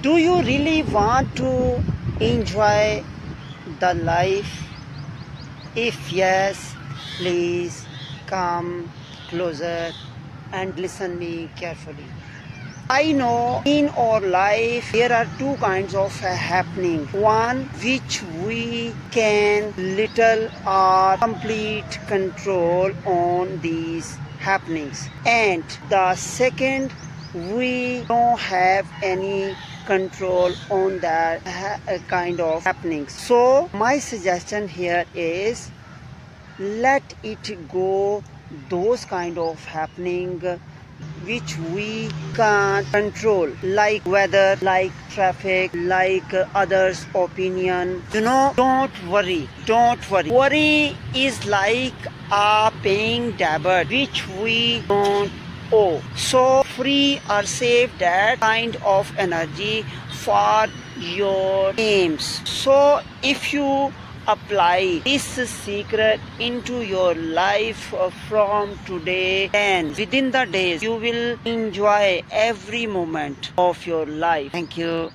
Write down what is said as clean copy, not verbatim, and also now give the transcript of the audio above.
Do you really want to enjoy the life? If yes, please come closer and listen me carefully. I know in our life there are two kinds of happening. One which we can little or complete control on these happenings. And the second, we don't have any control on that kind of happenings. So my suggestion here is let it go those kind of happening which we can't control, like weather, like traffic, like others opinion. Don't worry. Worry is like a paying debit which we don't owe. So free or save that kind of energy for your aims. So if you apply this secret into your life from today, and within the days you will enjoy every moment of your life. Thank you.